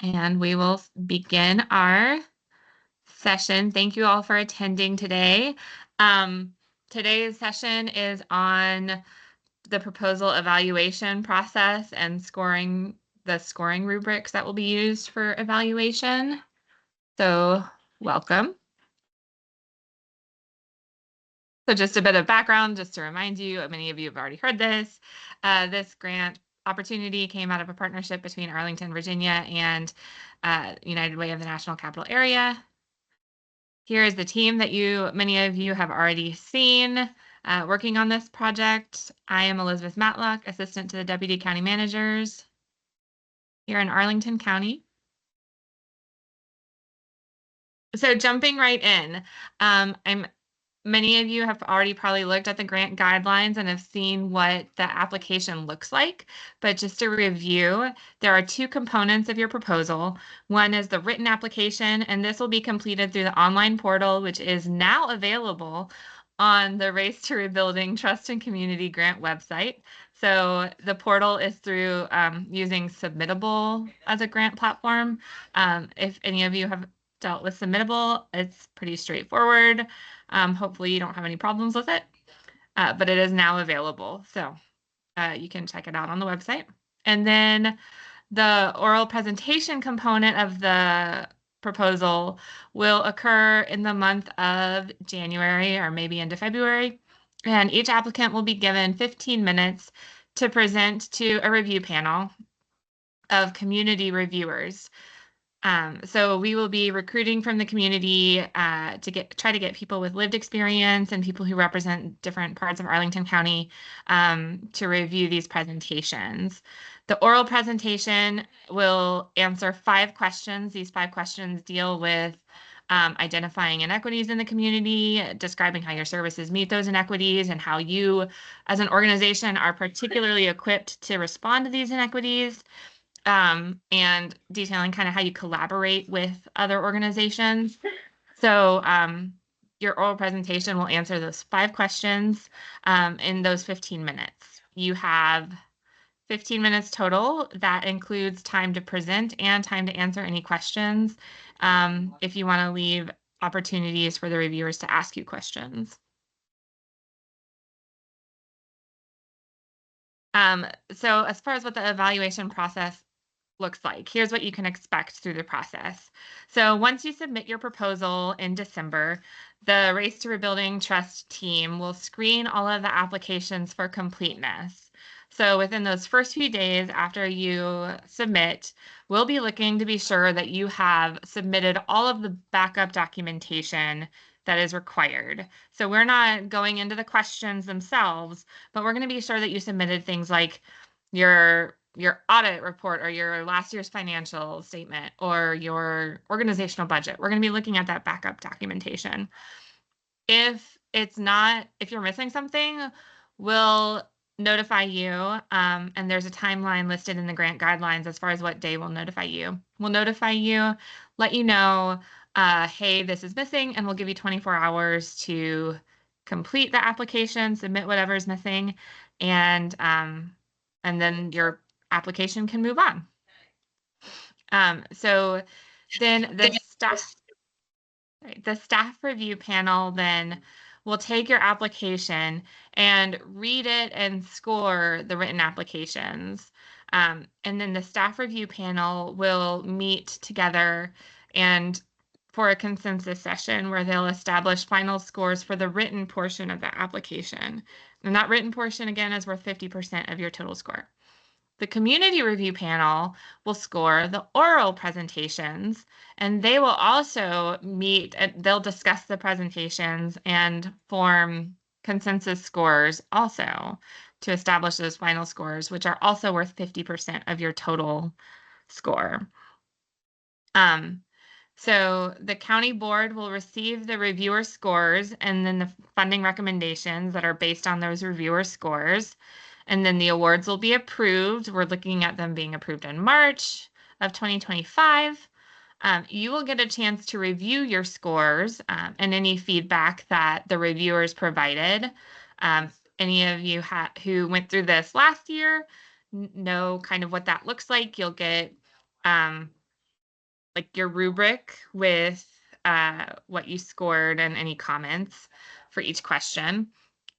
And we will begin our session. Thank you all for attending today. Today's session is on the proposal evaluation process and the scoring rubrics that will be used for evaluation. So welcome. So just a bit of background, just to remind you, many of you have already heard this. This grant opportunity came out of a partnership between Arlington, Virginia and United Way of the National Capital Area. Here is the team that many of you have already seen working on this project. I am Elizabeth Matlock, Assistant to the Deputy County Managers here in Arlington County. So jumping right in, many of you have already probably looked at the grant guidelines and have seen what the application looks like. But just to review, there are two components of your proposal. One is the written application, and this will be completed through the online portal, which is now available on the Race to Rebuilding Trust and Community Grant website. So the portal is through using Submittable as a grant platform. If any of you have dealt with Submittable, it's pretty straightforward. Hopefully you don't have any problems with it, but it is now available. So you can check it out on the website. And then the oral presentation component of the proposal will occur in the month of January or maybe into February. And each applicant will be given 15 minutes to present to a review panel of community reviewers. So we will be recruiting from the community to try to get people with lived experience and people who represent different parts of Arlington County to review these presentations. The oral presentation will answer 5 questions. These 5 questions deal with identifying inequities in the community, describing how your services meet those inequities, and how you as an organization are particularly equipped to respond to these inequities. And detailing kind of how you collaborate with other organizations. So your oral presentation will answer those 5 questions in those 15 minutes. You have 15 minutes total. That includes time to present and time to answer any questions if you want to leave opportunities for the reviewers to ask you questions. So as far as what the evaluation process looks like, here's what you can expect through the process. So once you submit your proposal in December, the Race to Rebuilding Trust team will screen all of the applications for completeness. So within those first few days after you submit, we'll be looking to be sure that you have submitted all of the backup documentation that is required. So we're not going into the questions themselves, but we're going to be sure that you submitted things like your audit report or your last year's financial statement or your organizational budget. We're going to be looking at that backup documentation. If you're missing something, we'll notify you. And there's a timeline listed in the grant guidelines as far as what day we'll notify you. We'll notify you, let you know, hey, this is missing, and we'll give you 24 hours to complete the application, submit whatever is missing, and then your application can move on. So then the staff review panel then will take your application and read it and score the written applications. And then the staff review panel will meet together and for a consensus session where they'll establish final scores for the written portion of the application. And that written portion, again, is worth 50% of your total score. The community review panel will score the oral presentations, and they will also meet, they'll discuss the presentations and form consensus scores also to establish those final scores, which are also worth 50% of your total score. So the county board will receive the reviewer scores and then the funding recommendations that are based on those reviewer scores. And then the awards will be approved. We're looking at them being approved in March of 2025. You will get a chance to review your scores and any feedback that the reviewers provided. Any of you who went through this last year know kind of what that looks like. You'll get like your rubric with what you scored and any comments for each question.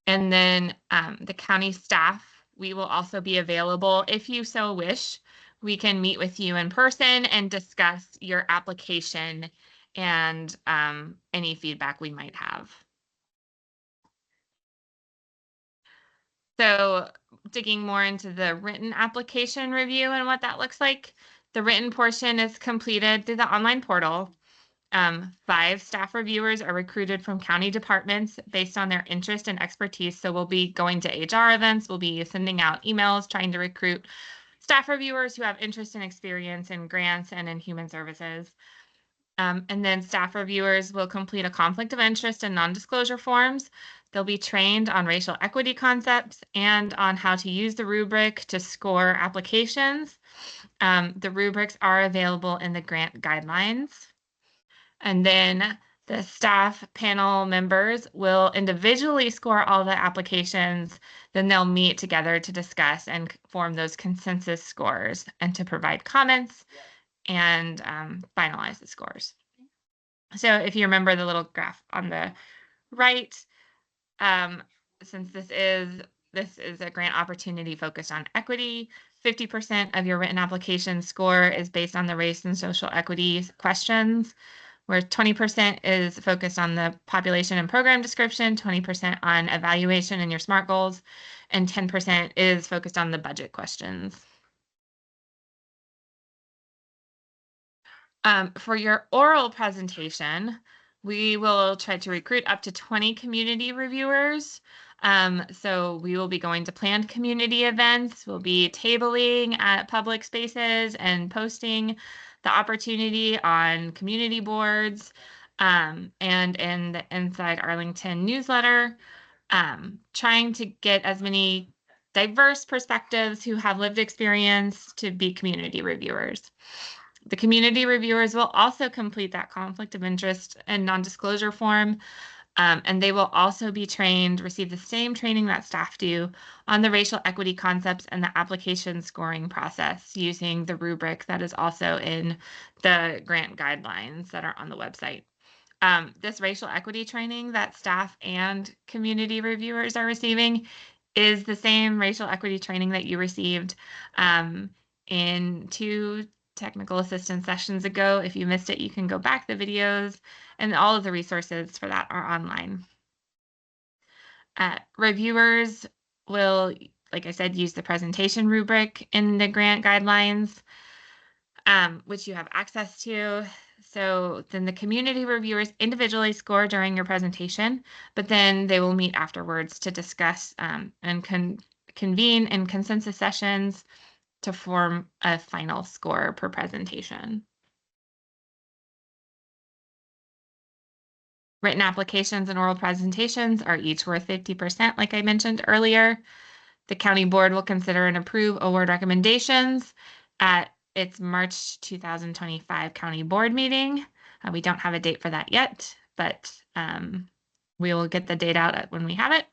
And then the county staff, we will also be available if you so wish. We can meet with you in person and discuss your application and any feedback we might have. So digging more into the written application review and what that looks like, the written portion is completed through the online portal. 5 staff reviewers are recruited from county departments based on their interest and expertise. So we'll be going to HR events, we'll be sending out emails, trying to recruit staff reviewers who have interest and experience in grants and in human services. And then staff reviewers will complete a conflict of interest and non-disclosure forms. They'll be trained on racial equity concepts and on how to use the rubric to score applications. The rubrics are available in the grant guidelines. And then the staff panel members will individually score all the applications. Then they'll meet together to discuss and form those consensus scores and to provide comments and finalize the scores. So if you remember the little graph on the right, since this is a grant opportunity focused on equity, 50% of your written application score is based on the race and social equity questions, where 20% is focused on the population and program description, 20% on evaluation and your SMART goals, and 10% is focused on the budget questions. For your oral presentation, we will try to recruit up to 20 community reviewers. So we will be going to planned community events. We'll be tabling at public spaces and posting the opportunity on community boards and in the Inside Arlington newsletter, trying to get as many diverse perspectives who have lived experience to be community reviewers. The community reviewers will also complete that conflict of interest and non-disclosure form, and they will also be trained, receive the same training that staff do on the racial equity concepts and the application scoring process using the rubric that is also in the grant guidelines that are on the website. This racial equity training that staff and community reviewers are receiving is the same racial equity training that you received in 2 technical assistance sessions ago. If you missed it, you can go back the videos, and all of the resources for that are online. Reviewers will, like I said, use the presentation rubric in the grant guidelines, which you have access to. So then the community reviewers individually score during your presentation, but then they will meet afterwards to discuss and convene in consensus sessions to form a final score per presentation. Written applications and oral presentations are each worth 50%, like I mentioned earlier. The county board will consider and approve award recommendations at its March 2025 county board meeting. We don't have a date for that yet, but we will get the date out when we have it.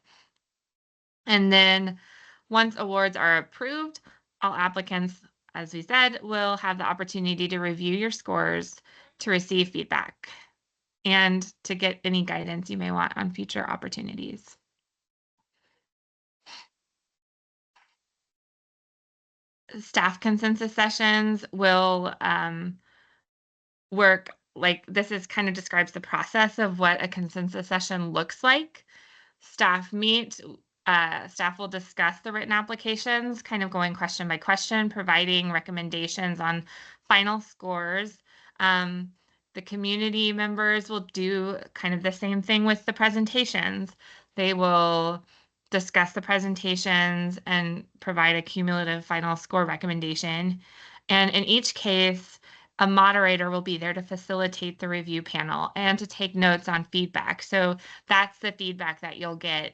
And then once awards are approved, all applicants, as we said, will have the opportunity to review your scores, to receive feedback, and to get any guidance you may want on future opportunities. Staff consensus sessions will work like this is kind of describes the process of what a consensus session looks like. Staff meet, staff will discuss the written applications, kind of going question by question, providing recommendations on final scores. The community members will do kind of the same thing with the presentations. They will discuss the presentations and provide a cumulative final score recommendation. And in each case, a moderator will be there to facilitate the review panel and to take notes on feedback. So that's the feedback that you'll get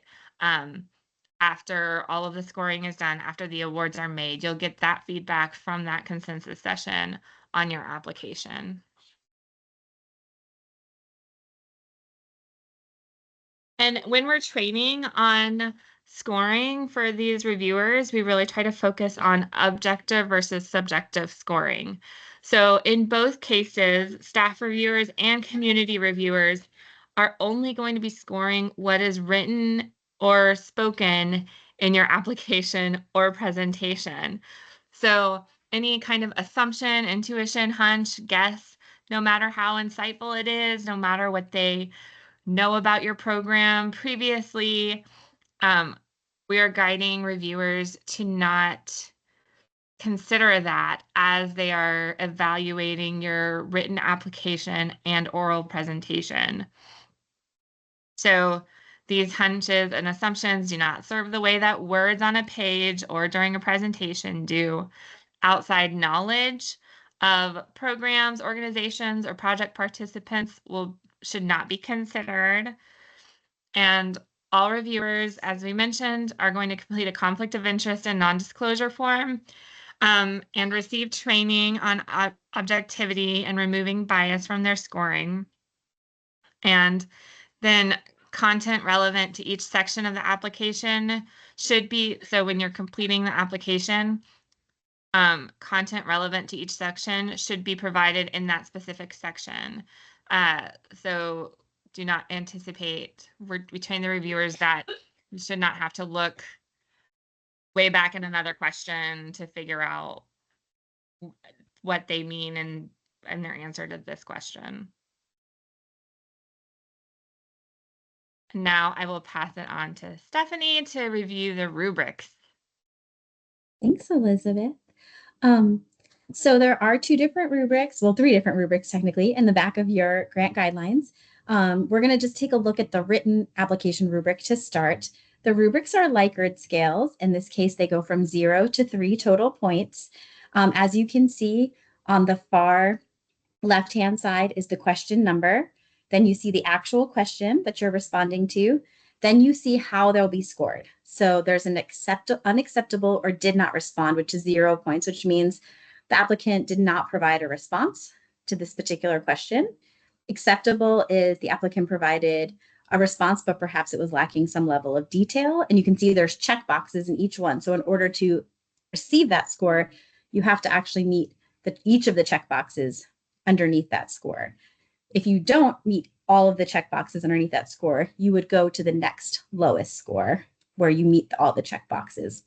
after all of the scoring is done, after the awards are made. You'll get that feedback from that consensus session on your application. And when we're training on scoring for these reviewers, we really try to focus on objective versus subjective scoring. So in both cases, staff reviewers and community reviewers are only going to be scoring what is written or spoken in your application or presentation. So any kind of assumption, intuition, hunch, guess, no matter how insightful it is, no matter what they know about your program previously, um, we are guiding reviewers to not consider that as they are evaluating your written application and oral presentation. So these hunches and assumptions do not serve the way that words on a page or during a presentation do. Outside knowledge of programs, organizations, or project participants should not be considered. And all reviewers, as we mentioned, are going to complete a conflict of interest and non-disclosure form, and receive training on objectivity and removing bias from their scoring. And then content relevant to each section of the application should be, so when you're completing the application, content relevant to each section should be provided in that specific section. So do not anticipate, we train the reviewers that you should not have to look way back in another question to figure out what they mean and their answer to this question. Now I will pass it on to Stephanie to review the rubrics. Thanks, Elizabeth. So there are three different rubrics technically in the back of your grant guidelines. We're going to just take a look at the written application rubric to start. The rubrics are Likert scales. In this case, they go from 0 to 3 total points. As you can see on the far left-hand side is the question number. Then you see the actual question that you're responding to. Then you see how they'll be scored. So there's an unacceptable or did not respond, which is 0 points, which means the applicant did not provide a response to this particular question. Acceptable is the applicant provided a response, but perhaps it was lacking some level of detail. And you can see there's check boxes in each one. So in order to receive that score, you have to actually meet each of the check boxes underneath that score. If you don't meet all of the check boxes underneath that score, you would go to the next lowest score where you meet all the check boxes.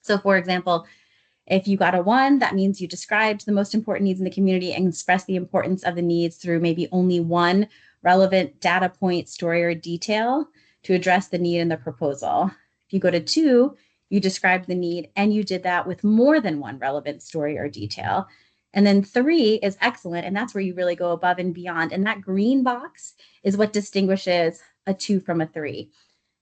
So for example, if you got a 1, that means you described the most important needs in the community and expressed the importance of the needs through maybe only one relevant data point, story, or detail to address the need in the proposal. If you go to 2, you described the need and you did that with more than one relevant story or detail. And then 3 is excellent, and that's where you really go above and beyond. And that green box is what distinguishes a 2 from a 3.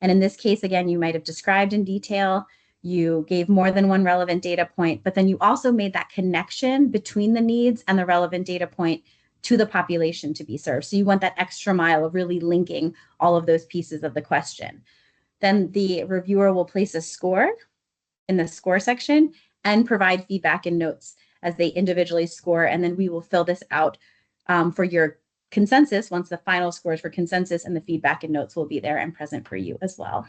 And in this case, again, you might have described in detail, you gave more than one relevant data point, but then you also made that connection between the needs and the relevant data point to the population to be served. So you want that extra mile of really linking all of those pieces of the question. Then the reviewer will place a score in the score section and provide feedback and notes as they individually score. And then we will fill this out for your consensus once the final scores for consensus and the feedback and notes will be there and present for you as well.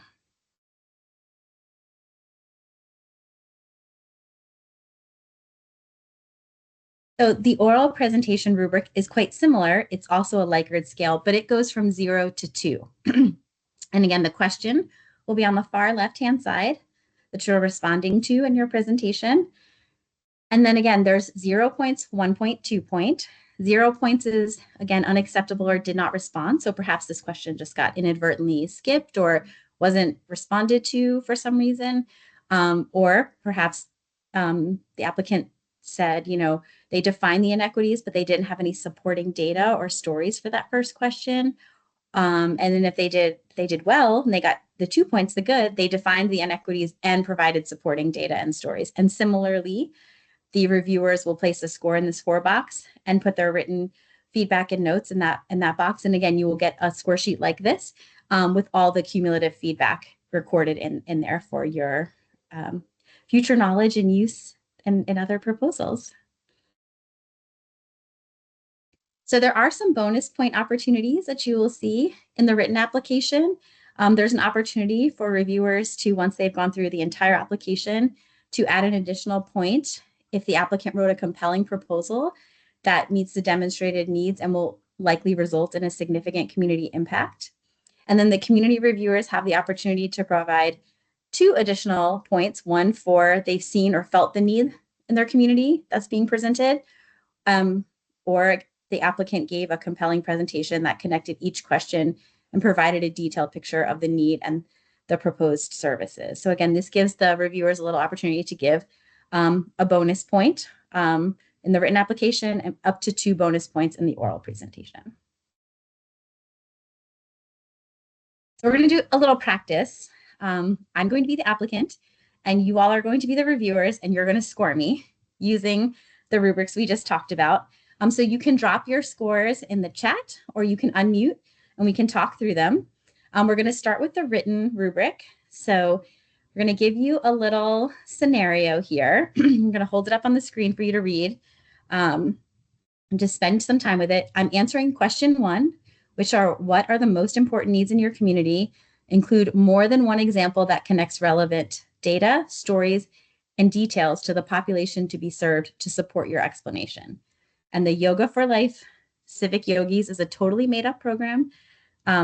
So the oral presentation rubric is quite similar. It's also a Likert scale, but it goes from 0 to 2. And again, the question will be on the far left-hand side that you're responding to in your presentation. And then again, there's 0 points, 1 point, 2 point. 0 points is, again, unacceptable or did not respond. So perhaps this question just got inadvertently skipped or wasn't responded to for some reason. Or perhaps the applicant said, they defined the inequities, but they didn't have any supporting data or stories for that first question. And then if they did well and they got the 2 points, the good, they defined the inequities and provided supporting data and stories. And similarly, the reviewers will place a score in the score box and put their written feedback and notes in that box. And again, you will get a score sheet like this with all the cumulative feedback recorded in there for your future knowledge and use in other proposals. So there are some bonus point opportunities that you will see in the written application. There's an opportunity for reviewers to, once they've gone through the entire application, to add an additional point if the applicant wrote a compelling proposal that meets the demonstrated needs and will likely result in a significant community impact. And then the community reviewers have the opportunity to provide two additional points, one for they've seen or felt the need in their community that's being presented, or the applicant gave a compelling presentation that connected each question and provided a detailed picture of the need and the proposed services. So again, this gives the reviewers a little opportunity to give a bonus point in the written application and up to 2 bonus points in the oral presentation. So we're going to do a little practice. I'm going to be the applicant, and you all are going to be the reviewers, and you're going to score me using the rubrics we just talked about. So you can drop your scores in the chat, or you can unmute, and we can talk through them. We're going to start with the written rubric. So we're going to give you a little scenario here. I'm going to hold it up on the screen for you to read. And just spend some time with it. I'm answering question 1, which are what are the most important needs in your community? Include more than one example that connects relevant data, stories, and details to the population to be served to support your explanation. And the Yoga for Life Civic Yogis is a totally made up program.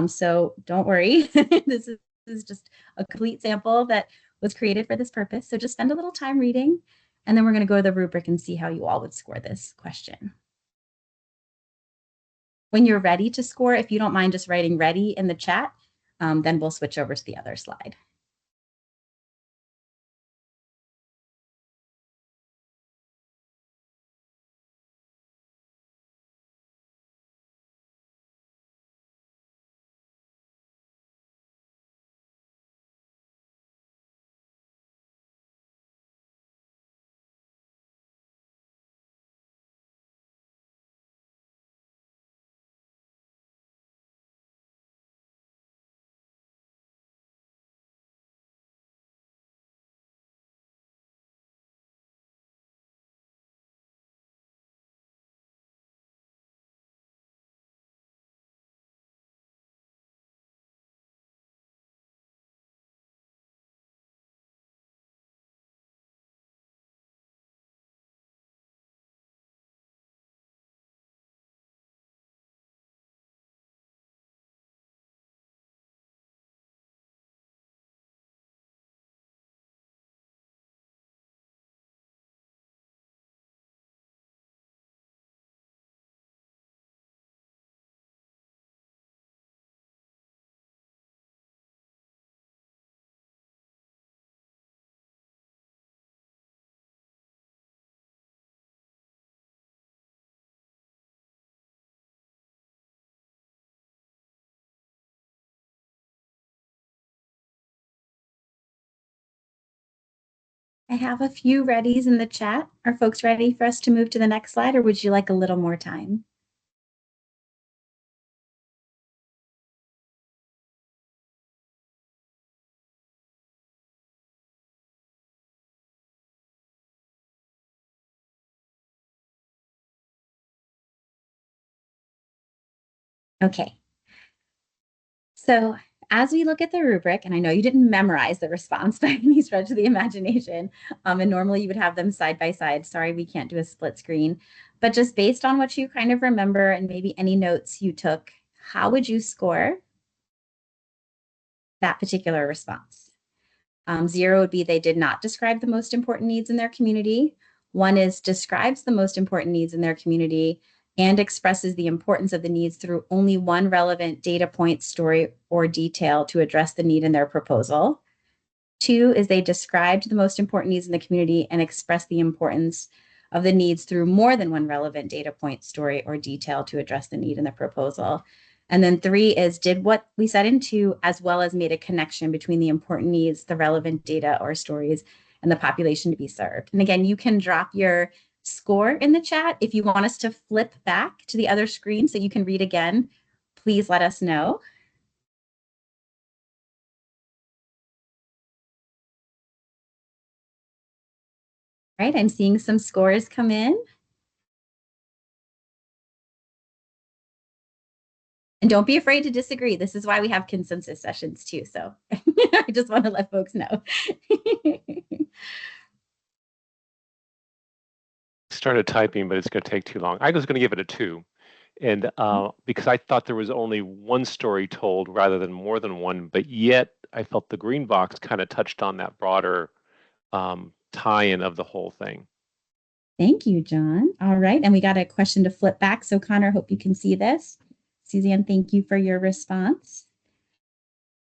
So don't worry. This is just a complete sample that was created for this purpose. So just spend a little time reading, and then we're going to go to the rubric and see how you all would score this question. When you're ready to score, if you don't mind just writing ready in the chat, then we'll switch over to the other slide. I have a few readies in the chat. Are folks ready for us to move to the next slide, or would you like a little more time? Okay. So as we look at the rubric, and I know you didn't memorize the response by any stretch of the imagination, and normally you would have them side by side. Sorry, we can't do a split screen. But just based on what you kind of remember and maybe any notes you took, how would you score that particular response? 0 would be they did not describe the most important needs in their community. 1 is describes the most important needs in their community and expresses the importance of the needs through only one relevant data point, story, or detail to address the need in their proposal. 2 is they described the most important needs in the community and expressed the importance of the needs through more than one relevant data point, story, or detail to address the need in the proposal. And then 3 is did what we said in 2, as well as made a connection between the important needs, the relevant data or stories, and the population to be served. And again, you can drop your score in the chat. If you want us to flip back to the other screen so you can read again, please let us know. All right, I'm seeing some scores come in. And don't be afraid to disagree. This is why we have consensus sessions too. So I just want to let folks know. Started typing, but it's going to take too long. I was going to give it a 2. And because I thought there was only one story told rather than more than one, but yet I felt the green box kind of touched on that broader tie-in of the whole thing. Thank you, John. All right. And we got a question to flip back. So Connor, hope you can see this. Suzanne, thank you for your response.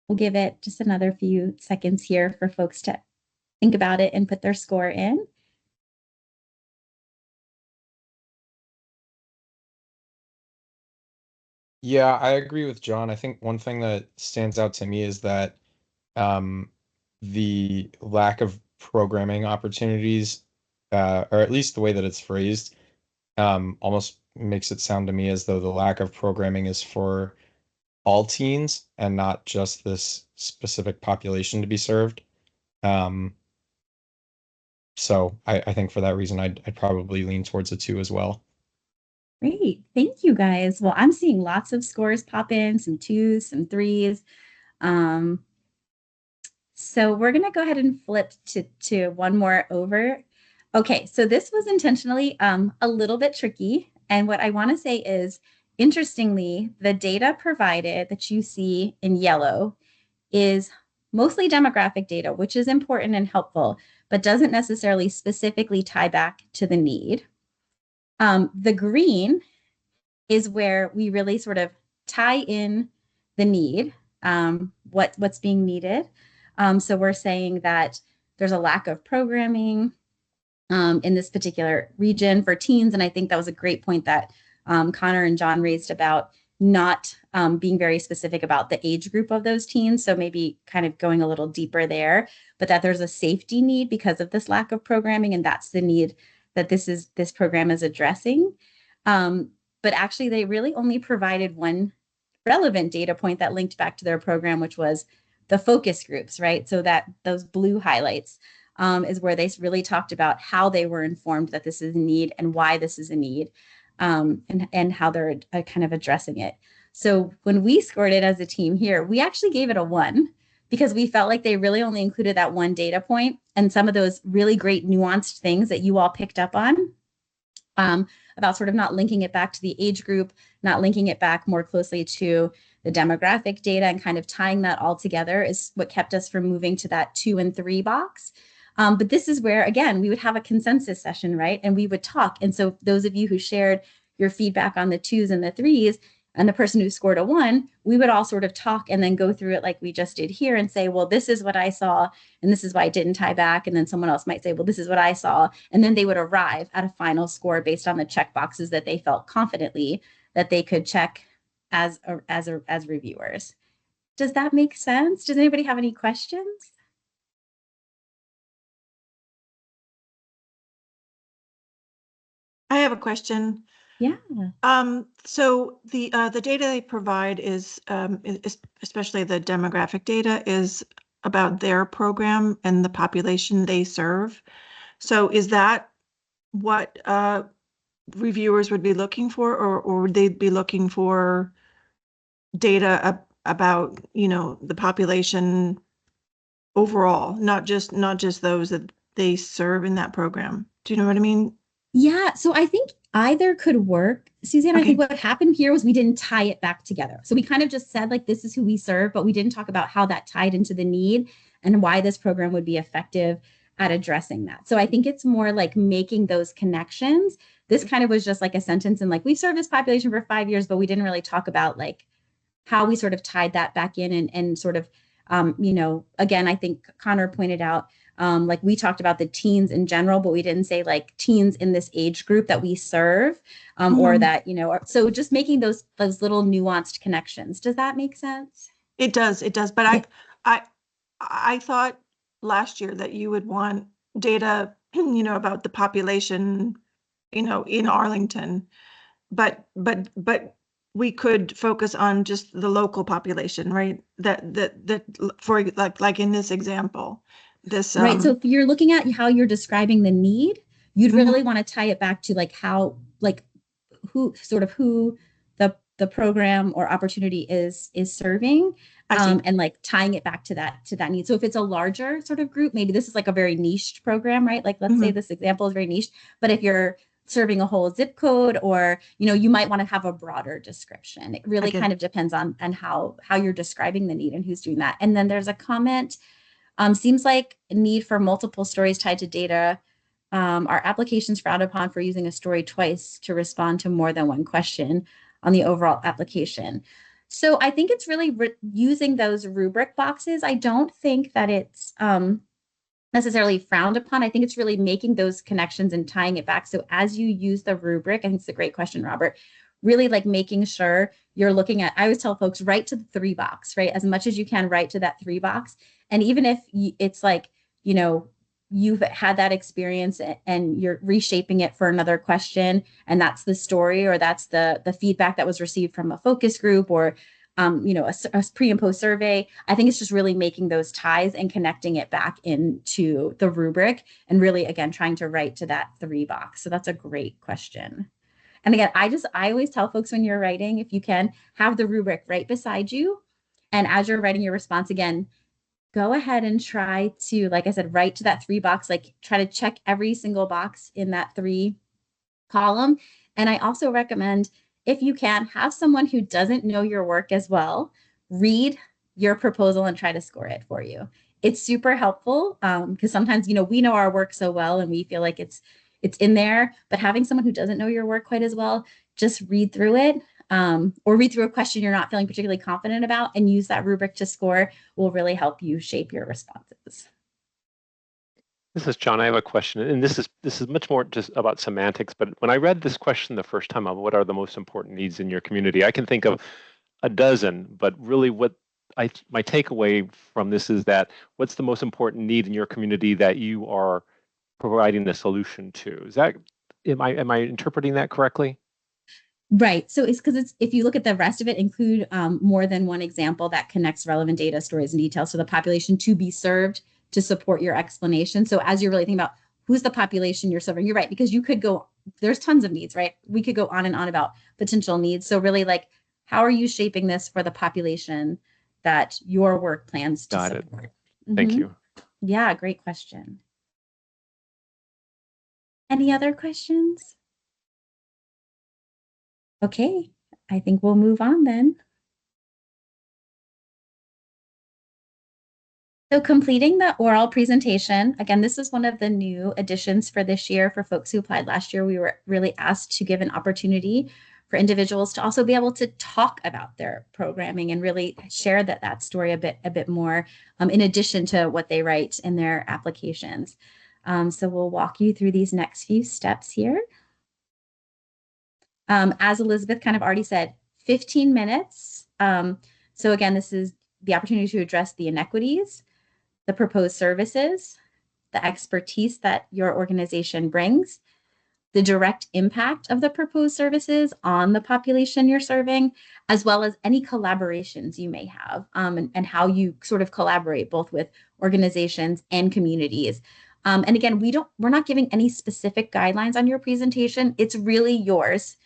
We'll give it just another few seconds here for folks to think about it and put their score in. Yeah, I agree with John. I think one thing that stands out to me is that the lack of programming opportunities, or at least the way that it's phrased, almost makes it sound to me as though the lack of programming is for all teens and not just this specific population to be served. So I think for that reason, I'd probably lean towards a 2 as well. Great. Thank you, guys. Well, I'm seeing lots of scores pop in, some 2s, some 3s. So we're going to go ahead and flip to one more over. Okay, so this was intentionally a little bit tricky. And what I want to say is, interestingly, the data provided that you see in yellow is mostly demographic data, which is important and helpful, but doesn't necessarily specifically tie back to the need. The green is where we really sort of tie in the need, what's being needed. So we're saying that there's a lack of programming in this particular region for teens. And I think that was a great point that Connor and John raised about not being very specific about the age group of those teens. So maybe kind of going a little deeper there, but that there's a safety need because of this lack of programming. And that's the need that this program is addressing. But actually, they really only provided one relevant data point that linked back to their program, which was the focus groups, right? So that those blue highlights is where they really talked about how they were informed that this is a need and why this is a need, and how they're kind of addressing it. So when we scored it as a team here, we actually gave it a 1 because we felt like they really only included that one data point and some of those really great nuanced things that you all picked up on. About sort of not linking it back to the age group, not linking it back more closely to the demographic data, and kind of tying that all together is what kept us from moving to that 2 and 3 box. But this is where, again, we would have a consensus session, right? And we would talk. And so those of you who shared your feedback on the 2s and the 3s, and the person who scored a 1, we would all sort of talk and then go through it like we just did here and say, well, this is what I saw, and this is why it didn't tie back. And then someone else might say, well, this is what I saw. And then they would arrive at a final score based on the check boxes that they felt confidently that they could check as reviewers. Does that make sense? Does anybody have any questions? I have a question. Yeah. So the data they provide is especially the demographic data is about their program and the population they serve. So is that what reviewers would be looking for, or would they be looking for data about, you know, the population overall, not just those that they serve in that program? Do you know what I mean? Yeah, so I think either could work. Suzanne, I think what happened here was we didn't tie it back together. So we kind of just said, like, this is who we serve, but we didn't talk about how that tied into the need and why this program would be effective at addressing that. So I think it's more like making those connections. This kind of was just like a sentence and like, we served this population for 5 years, but we didn't really talk about like how we sort of tied that back in and sort of, you know, again, I think Connor pointed out, like we talked about the teens in general, but we didn't say like teens in this age group that we serve, or that, you know, so just making those little nuanced connections. Does that make sense? It does. But I thought last year that you would want data, you know, about the population, you know, in Arlington, but we could focus on just the local population, right? That for like in this example, this right. So if you're looking at how you're describing the need, you'd really want to tie it back to like how, like who the the program or opportunity is serving, I see. and like tying it back to that need. So if it's a larger sort of group, maybe this is like a very niched program, right? Like let's say this example is very niche, but if you're serving a whole zip code, or you might want to have a broader description. It really kind of depends on how you're describing the need and who's doing that. And then there's a comment, seems like a need for multiple stories tied to data. Are applications frowned upon for using a story twice to respond to more than one question on the overall application? So I think it's really using those rubric boxes. I don't think that it's necessarily frowned upon. I think it's really making those connections and tying it back. So as you use the rubric, I think it's a great question, Robert, really like making sure you're looking at, I always tell folks, write to the 3 box, right? As much as you can, write to that 3 box. And even if it's like, you've had that experience and you're reshaping it for another question, and that's the story, or that's the feedback that was received from a focus group, or a pre and post survey. I think it's just really making those ties and connecting it back into the rubric, and really, again, trying to write to that 3 box. So that's a great question. And again, I always tell folks, when you're writing, if you can, have the rubric right beside you. And as you're writing your response, again, go ahead and try to, like I said, write to that 3 box, like try to check every single box in that 3 column. And I also recommend, if you can, have someone who doesn't know your work as well read your proposal and try to score it for you. It's super helpful, because sometimes, we know our work so well and we feel like it's in there, but having someone who doesn't know your work quite as well, just read through it, or read through a question you're not feeling particularly confident about, and use that rubric to score, will really help you shape your responses. This is John. I have a question, and this is much more just about semantics. But when I read this question the first time of what are the most important needs in your community, I can think of a dozen. But really, what my takeaway from this is that what's the most important need in your community that you are providing the solution to? Am I interpreting that correctly? Right. So it's because if you look at the rest of it, include more than one example that connects relevant data, stories, and details to the population to be served to support your explanation. So as you're really thinking about who's the population you're serving, you're right, because you could go, there's tons of needs, right? We could go on and on about potential needs. So really, like, how are you shaping this for the population that your work plans to Got support? it. Thank you. Yeah, great question. Any other questions? Okay, I think we'll move on then. So completing the oral presentation, again, this is one of the new additions for this year. For folks who applied last year, we were really asked to give an opportunity for individuals to also be able to talk about their programming and really share that story a bit more, in addition to what they write in their applications. So we'll walk you through these next few steps here. As Elizabeth kind of already said, 15 minutes. So again, this is the opportunity to address the inequities, the proposed services, the expertise that your organization brings, the direct impact of the proposed services on the population you're serving, as well as any collaborations you may have, and how you sort of collaborate both with organizations and communities. And again, we're not giving any specific guidelines on your presentation. It's really yours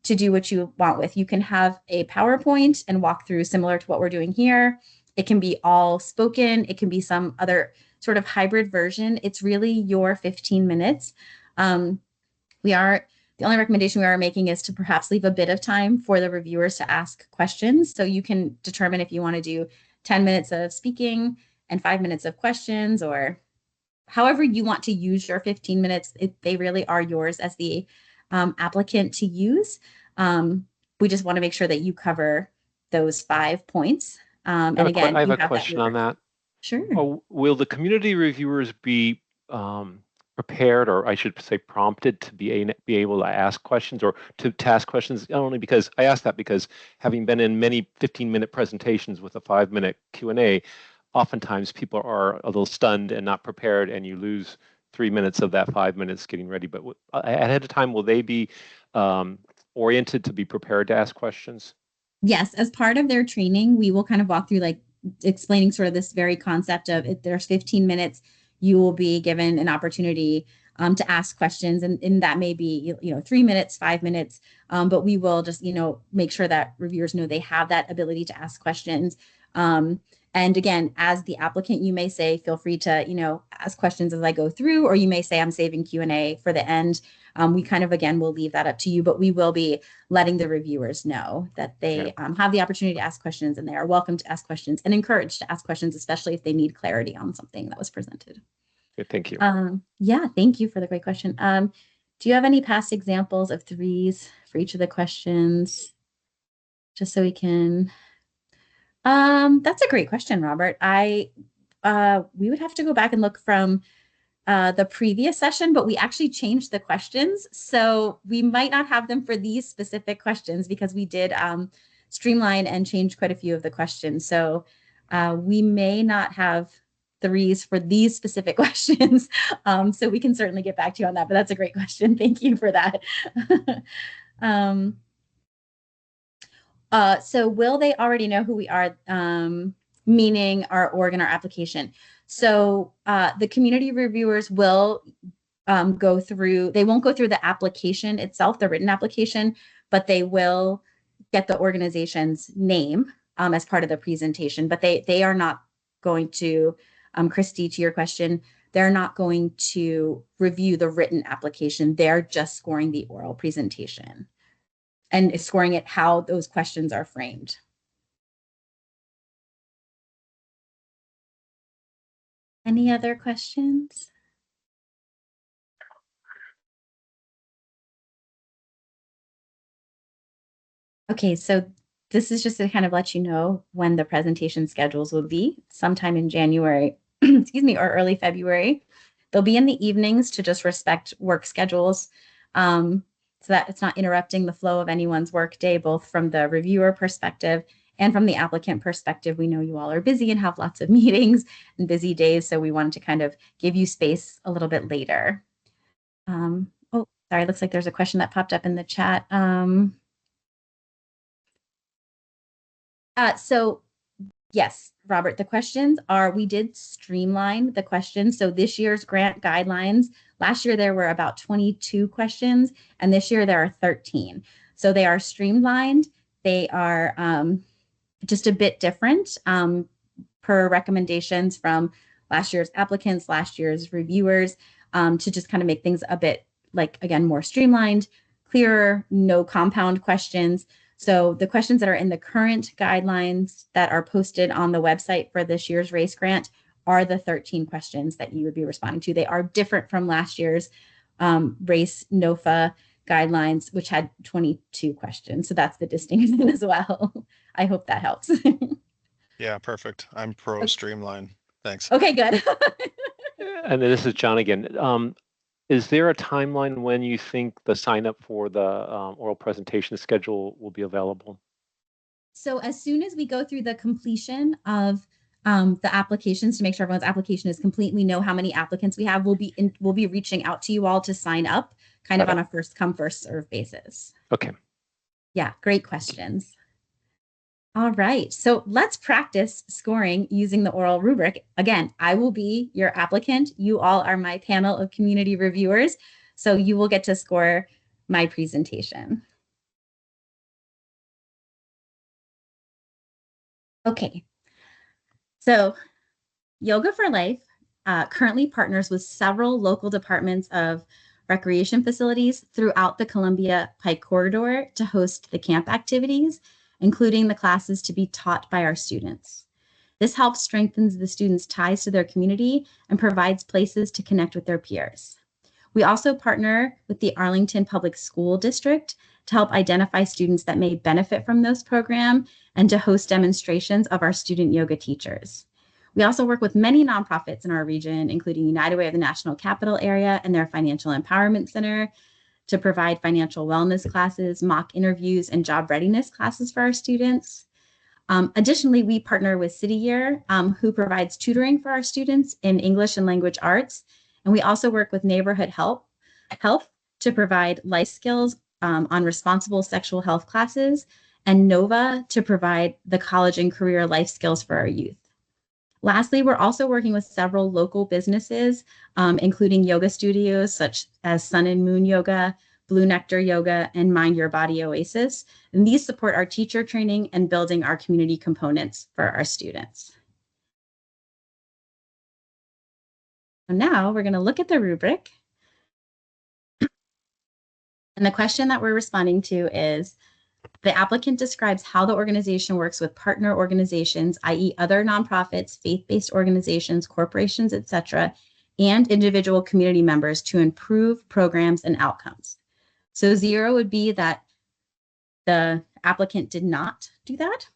to do what you want with. You can have a PowerPoint and walk through similar to what we're doing here. It can be all spoken. It can be some other sort of hybrid version. It's really your 15 minutes. The only recommendation we are making is to perhaps leave a bit of time for the reviewers to ask questions. So you can determine if you want to do 10 minutes of speaking and 5 minutes of questions, or however you want to use your 15 minutes. They really are yours as the applicant to use. We just want to make sure that you cover those 5 points. And again, I have a question on that. Sure. Will the community reviewers be prepared, or I should say prompted, to be able to ask questions, or to ask questions? Not only because I ask that because, having been in many 15-minute presentations with a 5-minute Q&A, oftentimes people are a little stunned and not prepared, and you lose 3 minutes of that 5 minutes getting ready. But ahead of time, will they be oriented to be prepared to ask questions? Yes, as part of their training, we will kind of walk through, like, explaining sort of this very concept of, if there's 15 minutes, you will be given an opportunity to ask questions. And that may be, 3 minutes, 5 minutes, but we will just, make sure that reviewers know they have that ability to ask questions. And again, as the applicant, you may say, feel free to, ask questions as I go through, or you may say, I'm saving Q&A for the end. We kind of, again, will leave that up to you, but we will be letting the reviewers know that they have the opportunity to ask questions, and they are welcome to ask questions and encouraged to ask questions, especially if they need clarity on something that was presented. Okay, thank you. Yeah, thank you for the great question. Do you have any past examples of 3s for each of the questions? Just so we can... That's a great question, Robert. We would have to go back and look from the previous session, but we actually changed the questions. So we might not have them for these specific questions because we did streamline and change quite a few of the questions. So we may not have 3s for these specific questions. So we can certainly get back to you on that, but that's a great question. Thank you for that. So will they already know who we are, meaning our org and our application? So the community reviewers will go through, they won't go through the application itself, the written application, but they will get the organization's name as part of the presentation, but they are not going to, Christy, to your question, they're not going to review the written application. They're just scoring the oral presentation and scoring it how those questions are framed. Any other questions? Okay, so this is just to kind of let you know when the presentation schedules will be, sometime in January, excuse me, or early February. They'll be in the evenings to just respect work schedules, so that it's not interrupting the flow of anyone's work day, both from the reviewer perspective and from the applicant perspective. We know you all are busy and have lots of meetings and busy days, so we wanted to kind of give you space a little bit later. Oh, sorry, looks like there's a question that popped up in the chat. So yes, Robert, the questions are, we did streamline the questions. So this year's grant guidelines, last year there were about 22 questions, and this year there are 13. So they are streamlined. They are just a bit different per recommendations from last year's applicants, last year's reviewers, to just kind of make things a bit, like, again, more streamlined, clearer, no compound questions. So the questions that are in the current guidelines that are posted on the website for this year's race grant are the 13 questions that you would be responding to. They are different from last year's race NOFA guidelines, which had 22 questions. So that's the distinction as well. I hope that helps. Yeah, perfect. I'm pro streamline. Thanks. Okay, good. And then this is John again. Is there a timeline when you think the sign up for the oral presentation schedule will be available? So as soon as we go through the completion of the applications to make sure everyone's application is complete, we know how many applicants we have, we'll be reaching out to you all to sign up kind of on a first come, first serve basis. Okay. Yeah, great questions. All right, so let's practice scoring using the oral rubric. Again, I will be your applicant. You all are my panel of community reviewers, so you will get to score my presentation. Okay, so Yoga for Life currently partners with several local departments of recreation facilities throughout the Columbia Pike Corridor to host the camp activities, including the classes to be taught by our students. This helps strengthen the students' ties to their community and provides places to connect with their peers. We also partner with the Arlington Public School District to help identify students that may benefit from this program and to host demonstrations of our student yoga teachers. We also work with many nonprofits in our region, including United Way of the National Capital Area and their Financial Empowerment Center, to provide financial wellness classes, mock interviews, and job readiness classes for our students. Additionally, we partner with City Year, who provides tutoring for our students in English and language arts. And we also work with Neighborhood Health to provide life skills on responsible sexual health classes, and NOVA to provide the college and career life skills for our youth. Lastly, we're also working with several local businesses, including yoga studios such as Sun and Moon Yoga, Blue Nectar Yoga, and Mind Your Body Oasis. And these support our teacher training and building our community components for our students. So now we're going to look at the rubric. And the question that we're responding to is, the applicant describes how the organization works with partner organizations, i.e. other nonprofits, faith-based organizations, corporations, etc., and individual community members to improve programs and outcomes. So 0 would be that the applicant did not do that.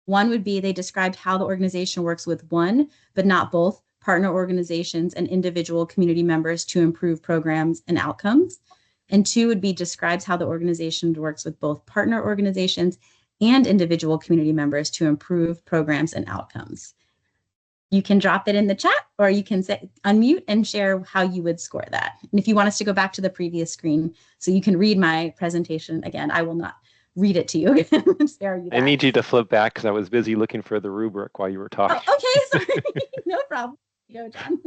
1 would be they described how the organization works with one, but not both, partner organizations and individual community members to improve programs and outcomes. And 2 would be describes how the organization works with both partner organizations and individual community members to improve programs and outcomes. You can drop it in the chat, or you can unmute and share how you would score that. And if you want us to go back to the previous screen so you can read my presentation again, I will not read it to you again. Spare you that. I need you to flip back because I was busy looking for the rubric while you were talking. Oh, okay, sorry. No problem. Go, John.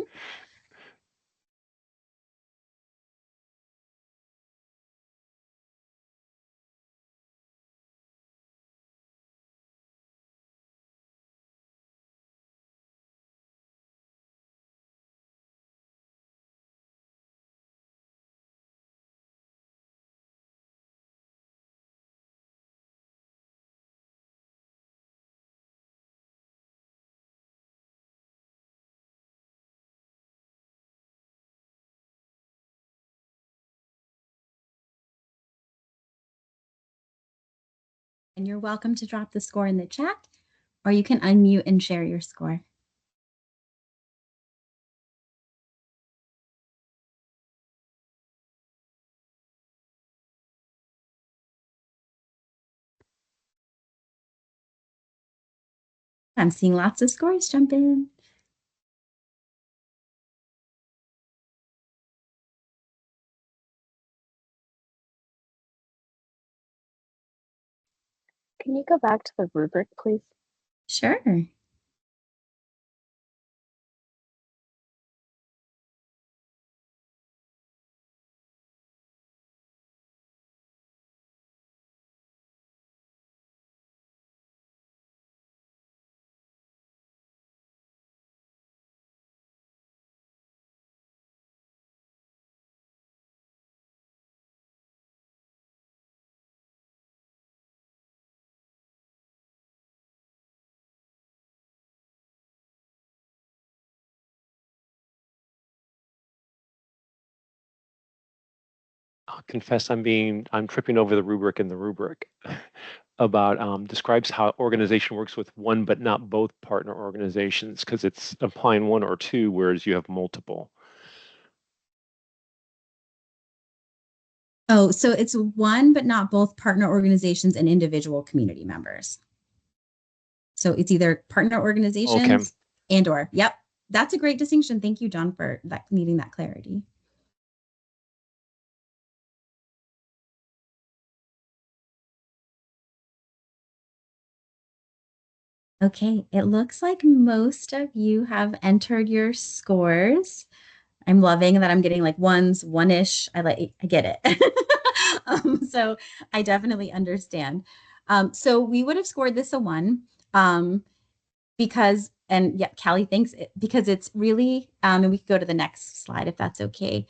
And you're welcome to drop the score in the chat, or you can unmute and share your score. I'm seeing lots of scores jump in. Can you go back to the rubric, please? Sure. I'll confess I'm tripping over the rubric in the rubric about describes how organization works with one but not both partner organizations, because it's applying 1 or 2, whereas you have multiple. Oh, so it's one but not both partner organizations and individual community members. So it's either partner organizations and or, yep. That's a great distinction. Thank you, John, for needing that clarity. Okay, it looks like most of you have entered your scores. I'm loving that I'm getting like ones, one-ish. I get it. So I definitely understand. So we would have scored this a 1 because, and yeah, Callie thinks it, because it's really, and we could go to the next slide if that's okay.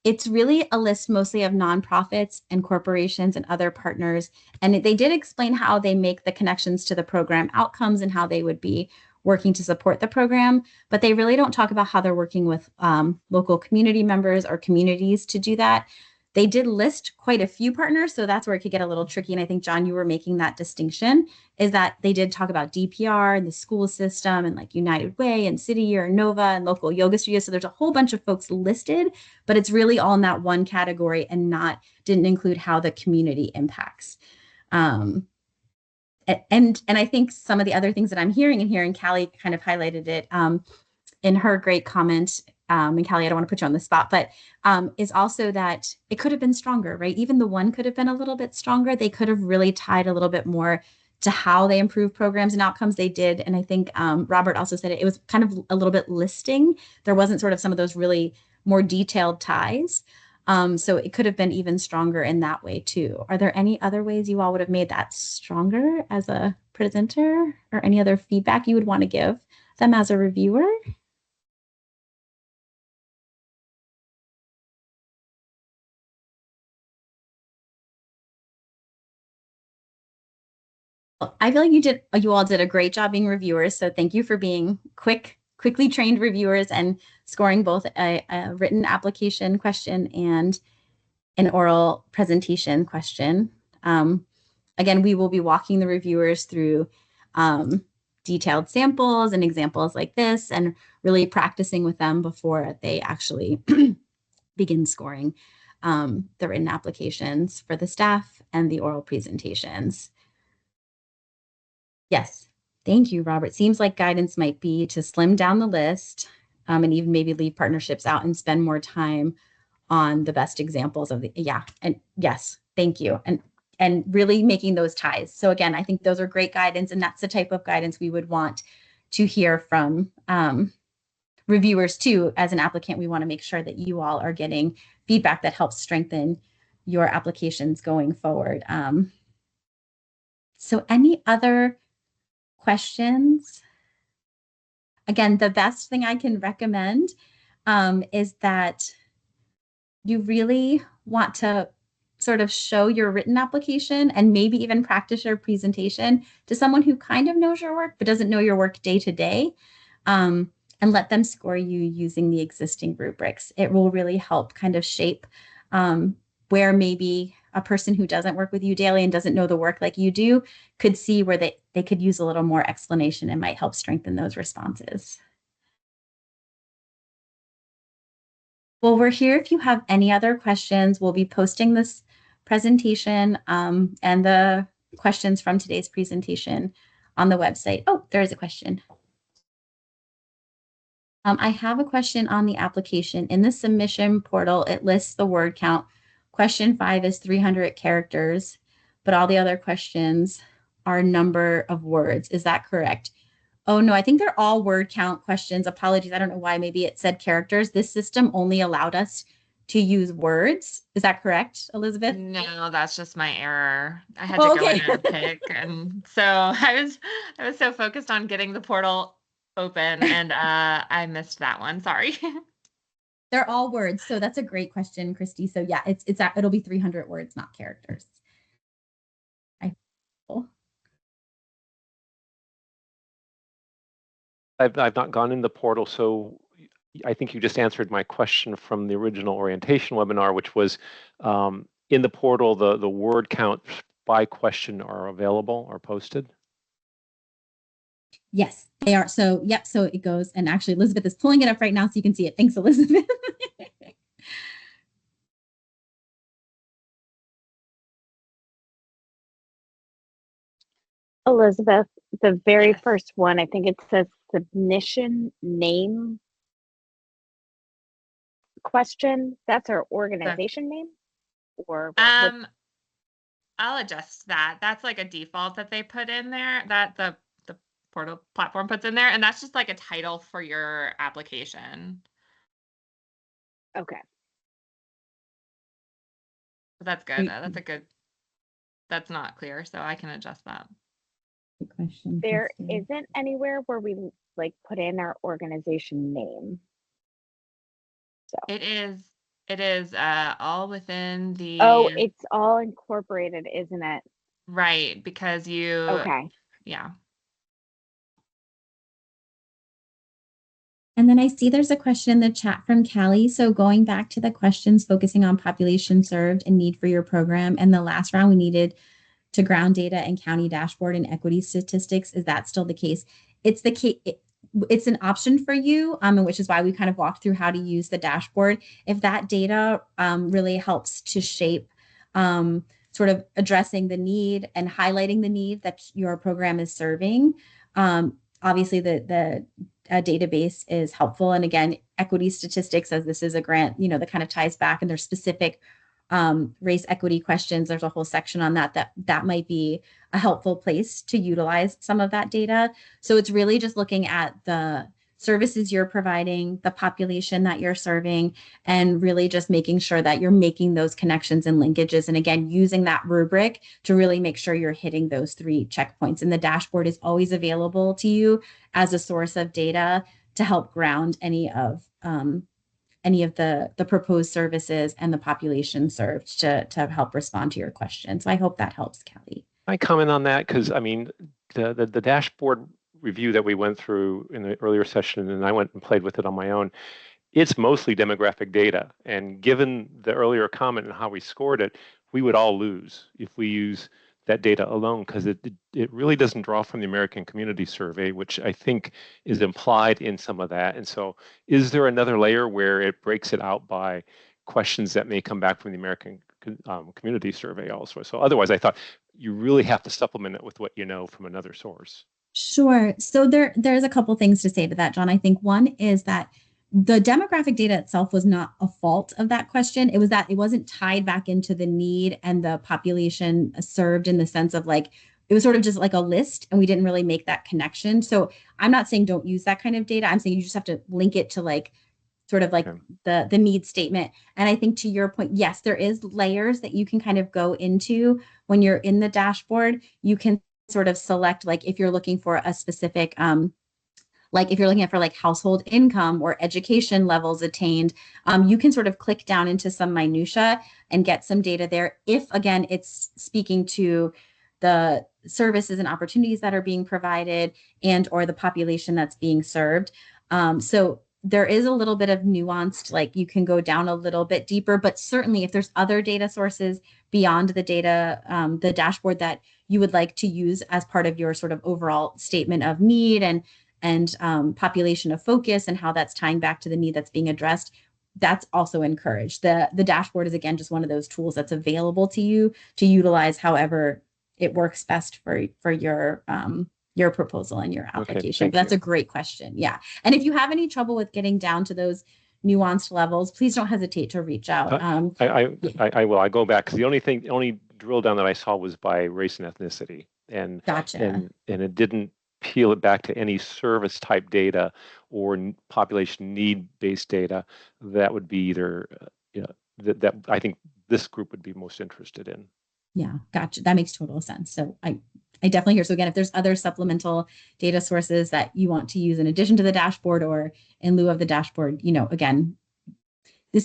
It's really a list mostly of nonprofits and corporations and other partners. And they did explain how they make the connections to the program outcomes and how they would be working to support the program, but they really don't talk about how they're working with local community members or communities to do that. They did list quite a few partners, so that's where it could get a little tricky. And I think, John, you were making that distinction, is that they did talk about DPR and the school system and like United Way and City Year and Nova and local yoga studios. So there's a whole bunch of folks listed, but it's really all in that one category and didn't include how the community impacts. And I think some of the other things that I'm hearing in here, and Callie kind of highlighted it in her great comment, and Callie, I don't want to put you on the spot, but is also that it could have been stronger, right? Even the 1 could have been a little bit stronger. They could have really tied a little bit more to how they improve programs and outcomes. They did, and I think Robert also said it was kind of a little bit listing. There wasn't sort of some of those really more detailed ties. So it could have been even stronger in that way too. Are there any other ways you all would have made that stronger as a presenter, or any other feedback you would want to give them as a reviewer? I feel like you all did a great job being reviewers. So thank you for being quickly trained reviewers and scoring both a written application question and an oral presentation question. Again, we will be walking the reviewers through detailed samples and examples like this, and really practicing with them before they actually begin scoring the written applications for the staff and the oral presentations. Yes, thank you, Robert. Seems like guidance might be to slim down the list and even maybe leave partnerships out and spend more time on the best examples of and yes, thank you. And really making those ties. So again, I think those are great guidance, and that's the type of guidance we would want to hear from reviewers too. As an applicant, we want to make sure that you all are getting feedback that helps strengthen your applications going forward. So any other questions? Again, the best thing I can recommend is that you really want to sort of show your written application and maybe even practice your presentation to someone who kind of knows your work but doesn't know your work day to day, and let them score you using the existing rubrics. It will really help kind of shape where maybe a person who doesn't work with you daily and doesn't know the work like you do could see where they could use a little more explanation and might help strengthen those responses. Well, we're here if you have any other questions. We'll be posting this presentation and the questions from today's presentation on the website. Oh, there is a question. I have a question on the application. In the submission portal, it lists the word count. Question 5 is 300 characters, but all the other questions are number of words. Is that correct? Oh, no, I think they're all word count questions. Apologies. I don't know why. Maybe it said characters. This system only allowed us to use words. Is that correct, Elizabeth? No, that's just my error. I had to go in and pick. And so I was so focused on getting the portal open, and I missed that one. Sorry. They're all words. So that's a great question, Christy. So yeah, it'll be 300 words, not characters. I've not gone in the portal, so I think you just answered my question from the original orientation webinar, which was in the portal, the word count by question are available or posted? Yes, they are. So, yep. So it goes, and actually Elizabeth is pulling it up right now so you can see it. Thanks, Elizabeth. Elizabeth, the very Yes. first one, I think it says submission name question. That's our organization name? Or what? I'll adjust that. That's like a default that they put in there, that the portal platform puts in there, and that's just like a title for your application. Okay. So that's good. That's not clear, so I can adjust that. Good question. There isn't anywhere where we like put in our organization name. So It is all within the oh, it's all incorporated, isn't it? right, because you Okay. yeah. And then I see there's a question in the chat from Callie. So going back to the questions focusing on population served and need for your program, and the last round we needed to ground data and county dashboard and equity statistics. Is that still the case? It's the case. It's an option for you, and which is why we kind of walked through how to use the dashboard. If that data really helps to shape sort of addressing the need and highlighting the need that your program is serving, obviously the database is helpful. And again, equity statistics, as this is a grant, that kind of ties back, and there's specific race equity questions. There's a whole section on that might be a helpful place to utilize some of that data. So it's really just looking at the services you're providing, the population that you're serving, and really just making sure that you're making those connections and linkages. And again, using that rubric to really make sure you're hitting those 3 checkpoints. And the dashboard is always available to you as a source of data to help ground any of the proposed services and the population served to help respond to your question. So I hope that helps, Kelly. I comment on that because I mean the dashboard review that we went through in the earlier session, and I went and played with it on my own. It's mostly demographic data, and given the earlier comment and how we scored it, we would all lose if we use that data alone, because it really doesn't draw from the American Community Survey, which I think is implied in some of that. And so is there another layer where it breaks it out by questions that may come back from the American Community Survey also? So otherwise, I thought you really have to supplement it with what you know from another source. Sure. So there's a couple things to say to that, John. I think one is that the demographic data itself was not a fault of that question. It was that it wasn't tied back into the need and the population served, in the sense of like, it was sort of just like a list and we didn't really make that connection. So I'm not saying don't use that kind of data. I'm saying you just have to link it to like sort of like the need statement. And I think to your point, yes, there is layers that you can kind of go into when you're in the dashboard. You can sort of select, like if you're looking for a specific like if you're looking at for like household income or education levels attained, you can sort of click down into some minutia and get some data there. If again, it's speaking to the services and opportunities that are being provided and or the population that's being served. So there is a little bit of nuanced, like you can go down a little bit deeper, but certainly if there's other data sources beyond the data, the dashboard that you would like to use as part of your sort of overall statement of need and population of focus and how that's tying back to the need that's being addressed, that's also encouraged. The dashboard is again just one of those tools that's available to you to utilize however it works best for your proposal and your application. Okay, but that's a great question. Yeah. And if you have any trouble with getting down to those nuanced levels, please don't hesitate to reach out. I will. I go back because the only drill down that I saw was by race and ethnicity, and Gotcha. and it didn't peel it back to any service type data or population need based data. That would be either that I think this group would be most interested in. Yeah, gotcha. That makes total sense. So I definitely hear. So again, if there's other supplemental data sources that you want to use in addition to the dashboard or in lieu of the dashboard, again,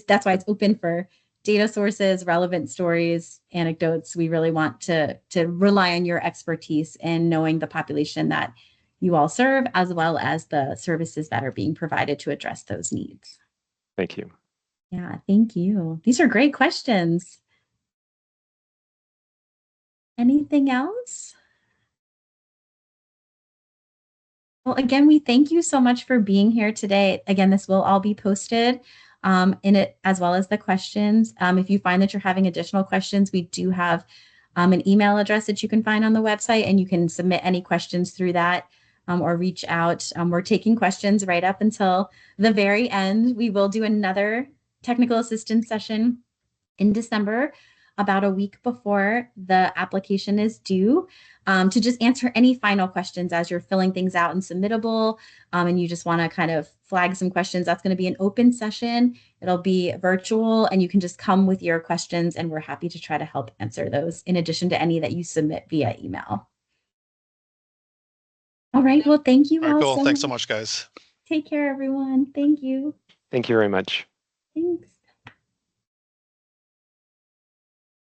that's why it's open for data sources, relevant stories, anecdotes. We really want to rely on your expertise in knowing the population that you all serve, as well as the services that are being provided to address those needs. Thank you. Yeah, thank you. These are great questions. Anything else? Well, again, we thank you so much for being here today. Again, this will all be posted in it, as well as the questions. If you find that you're having additional questions, we do have an email address that you can find on the website, and you can submit any questions through that or reach out. We're taking questions right up until the very end. We will do another technical assistance session in December, about a week before the application is due, to just answer any final questions as you're filling things out and submittable, and you just want to kind of flag some questions. That's going to be an open session. It'll be virtual, and you can just come with your questions, and we're happy to try to help answer those in addition to any that you submit via email. All right. Well, thank you all. Cool. Thanks so much, guys. Take care, everyone. Thank you. Thank you very much. Thanks.